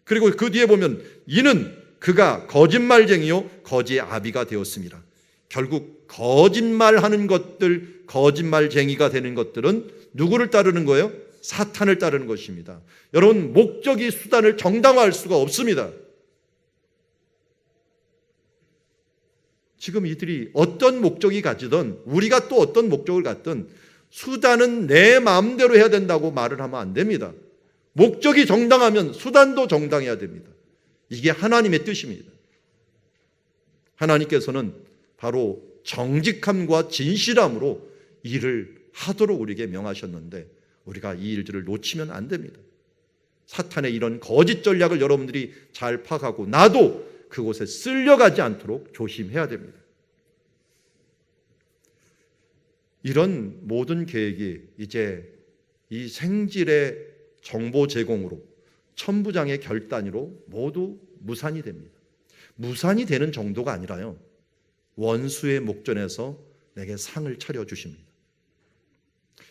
그리고 그 뒤에 보면 이는 그가 거짓말쟁이요 거지의 아비가 되었습니다. 결국 거짓말하는 것들, 거짓말쟁이가 되는 것들은 누구를 따르는 거예요? 사탄을 따르는 것입니다. 여러분, 목적이 수단을 정당화할 수가 없습니다. 지금 이들이 어떤 목적이 가지든 우리가 또 어떤 목적을 갖든 수단은 내 마음대로 해야 된다고 말을 하면 안 됩니다. 목적이 정당하면 수단도 정당해야 됩니다. 이게 하나님의 뜻입니다. 하나님께서는 바로 정직함과 진실함으로 일을 하도록 우리에게 명하셨는데 우리가 이 일들을 놓치면 안 됩니다. 사탄의 이런 거짓 전략을 여러분들이 잘 파악하고 나도 그곳에 쓸려가지 않도록 조심해야 됩니다. 이런 모든 계획이 이제 이 생질의 정보 제공으로 천부장의 결단으로 모두 무산이 됩니다. 무산이 되는 정도가 아니라요, 원수의 목전에서 내게 상을 차려주십니다.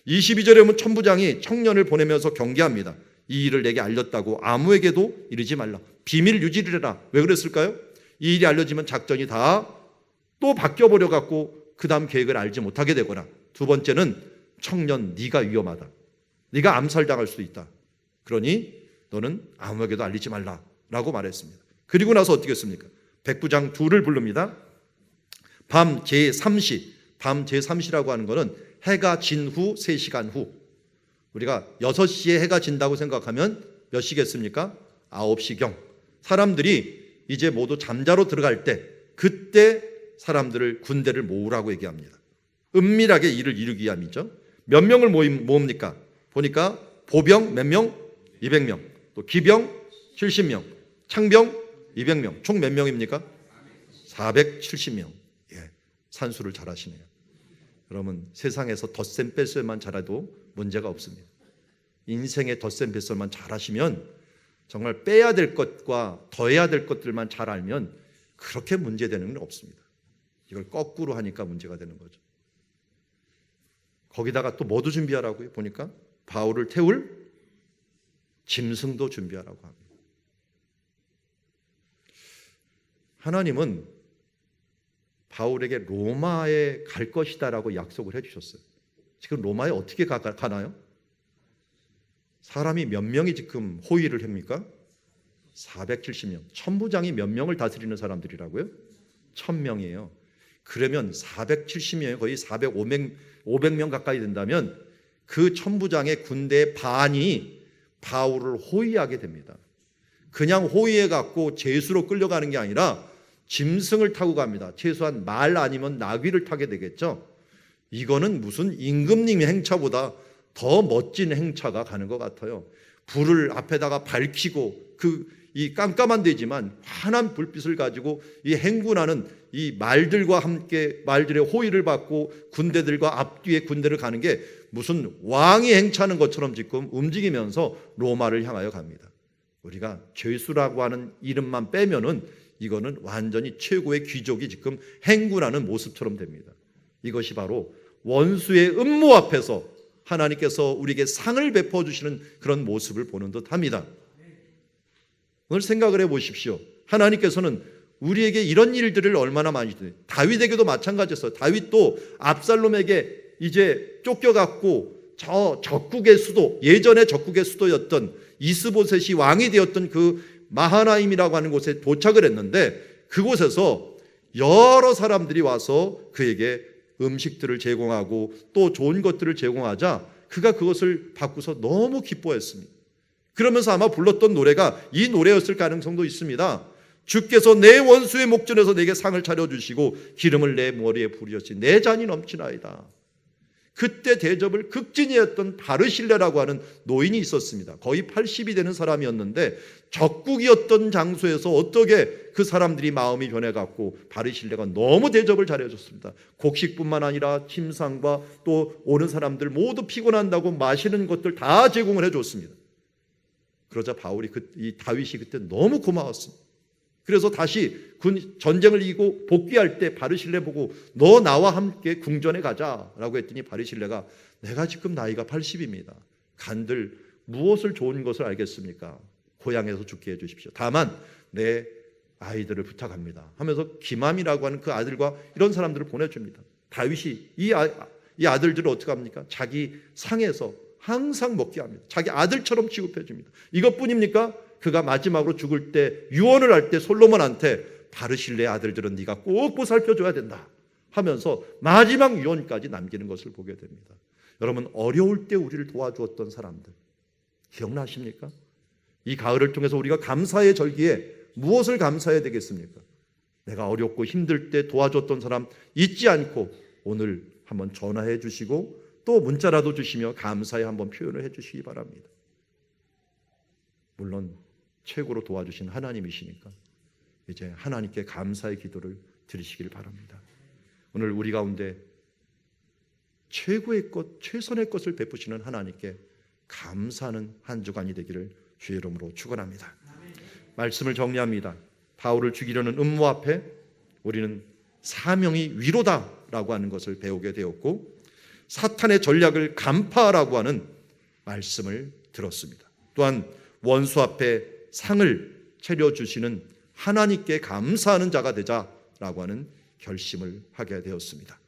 22절에 보면 천부장이 청년을 보내면서 경계합니다. 이 일을 내게 알렸다고 아무에게도 이르지 말라. 비밀 유지를 해라. 왜 그랬을까요? 이 일이 알려지면 작전이 다 또 바뀌어버려 갖고 그 다음 계획을 알지 못하게 되거나, 두 번째는 청년 네가 위험하다. 네가 암살당할 수도 있다. 그러니 너는 아무에게도 알리지 말라라고 말했습니다. 그리고 나서 어떻게 했습니까? 백부장 둘을 부릅니다. 밤 제3시, 밤 제3시라고 하는 것은 해가 진 후 3시간 후. 우리가 6시에 해가 진다고 생각하면 몇 시겠습니까? 9시경. 사람들이 이제 모두 잠자로 들어갈 때, 그때 사람들을, 군대를 모으라고 얘기합니다. 은밀하게 일을 이루기 위함이죠. 몇 명을 모읍니까? 보니까 보병 몇 명? 200명. 또 기병 70명. 창병 200명. 총 몇 명입니까? 470명. 예, 산수를 잘하시네요. 그러면 세상에서 덧셈 뺄셈만 잘해도 문제가 없습니다. 인생의 덧셈 뺄셈만 잘하시면, 정말 빼야 될 것과 더해야 될 것들만 잘 알면 그렇게 문제되는 건 없습니다. 이걸 거꾸로 하니까 문제가 되는 거죠. 거기다가 또 뭐도 준비하라고요? 보니까 바울을 태울 짐승도 준비하라고 합니다. 하나님은 바울에게 로마에 갈 것이다라고 약속을 해주셨어요. 지금 로마에 어떻게 가나요? 사람이 몇 명이 지금 호위를 합니까? 470명. 천부장이 몇 명을 다스리는 사람들이라고요? 1000명이에요. 그러면 470명이 거의 500명 가까이 된다면 그 천부장의 군대의 반이 바울을 호위하게 됩니다. 그냥 호위해 갖고 제수로 끌려가는 게 아니라 짐승을 타고 갑니다. 최소한 말 아니면 나귀를 타게 되겠죠. 이거는 무슨 임금님의 행차보다 더 멋진 행차가 가는 것 같아요. 불을 앞에다가 밝히고 이 깜깜한 데지만 환한 불빛을 가지고 이 행군하는 이 말들과 함께 말들의 호위를 받고 군대들과 앞뒤에 군대를 가는 게 무슨 왕이 행차하는 것처럼 지금 움직이면서 로마를 향하여 갑니다. 우리가 죄수라고 하는 이름만 빼면은 이거는 완전히 최고의 귀족이 지금 행군하는 모습처럼 됩니다. 이것이 바로 원수의 음모 앞에서 하나님께서 우리에게 상을 베풀어 주시는 그런 모습을 보는 듯합니다. 오늘 생각을 해보십시오. 하나님께서는 우리에게 이런 일들을 얼마나 많이 주세요. 다윗에게도 마찬가지였어요. 다윗도 압살롬에게 이제 쫓겨갔고 저 적국의 수도, 예전에 적국의 수도였던 이스보셋이 왕이 되었던 그 마하나임이라고 하는 곳에 도착을 했는데, 그곳에서 여러 사람들이 와서 그에게 음식들을 제공하고 또 좋은 것들을 제공하자 그가 그것을 받고서 너무 기뻐했습니다. 그러면서 아마 불렀던 노래가 이 노래였을 가능성도 있습니다. 주께서 내 원수의 목전에서 내게 상을 차려주시고 기름을 내 머리에 부으셨으니 내 잔이 넘치나이다. 그때 대접을 극진히 했던 바르실레라고 하는 노인이 있었습니다. 거의 80이 되는 사람이었는데 적국이었던 장소에서 어떻게 그 사람들이 마음이 변해갖고 바르실레가 너무 대접을 잘해줬습니다. 곡식뿐만 아니라 침상과 또 오는 사람들 모두 피곤한다고 마시는 것들 다 제공을 해줬습니다. 그러자 이 다윗이 그때 너무 고마웠습니다. 그래서 다시 전쟁을 이기고 복귀할 때 바르실레 보고 너 나와 함께 궁전에 가자라고 했더니 바르실레가 내가 지금 나이가 80입니다. 간들 무엇을 좋은 것을 알겠습니까? 고향에서 죽게 해주십시오. 다만 내 아이들을 부탁합니다 하면서 기맘이라고 하는 그 아들과 이런 사람들을 보내줍니다. 다윗이 이 아들들을 어떻게 합니까? 자기 상에서 항상 먹게 합니다. 자기 아들처럼 취급해 줍니다. 이것뿐입니까? 그가 마지막으로 죽을 때 유언을 할 때 솔로몬한테 바르실레의 아들들은 네가 꼭 보살펴줘야 된다 하면서 마지막 유언까지 남기는 것을 보게 됩니다. 여러분, 어려울 때 우리를 도와주었던 사람들 기억나십니까? 이 가을을 통해서 우리가 감사의 절기에 무엇을 감사해야 되겠습니까? 내가 어렵고 힘들 때 도와줬던 사람 잊지 않고 오늘 한번 전화해 주시고 또 문자라도 주시며 감사의 한번 표현을 해 주시기 바랍니다. 물론 최고로 도와주신 하나님이시니까 이제 하나님께 감사의 기도를 드리시길 바랍니다. 오늘 우리 가운데 최고의 것, 최선의 것을 베푸시는 하나님께 감사하는 한 주간이 되기를 주의 이름으로 축원합니다. 말씀을 정리합니다. 바울을 죽이려는 음모 앞에 우리는 사명이 위로다라고 하는 것을 배우게 되었고 사탄의 전략을 간파하라고 하는 말씀을 들었습니다. 또한 원수 앞에 상을 차려주시는 하나님께 감사하는 자가 되자라고 하는 결심을 하게 되었습니다.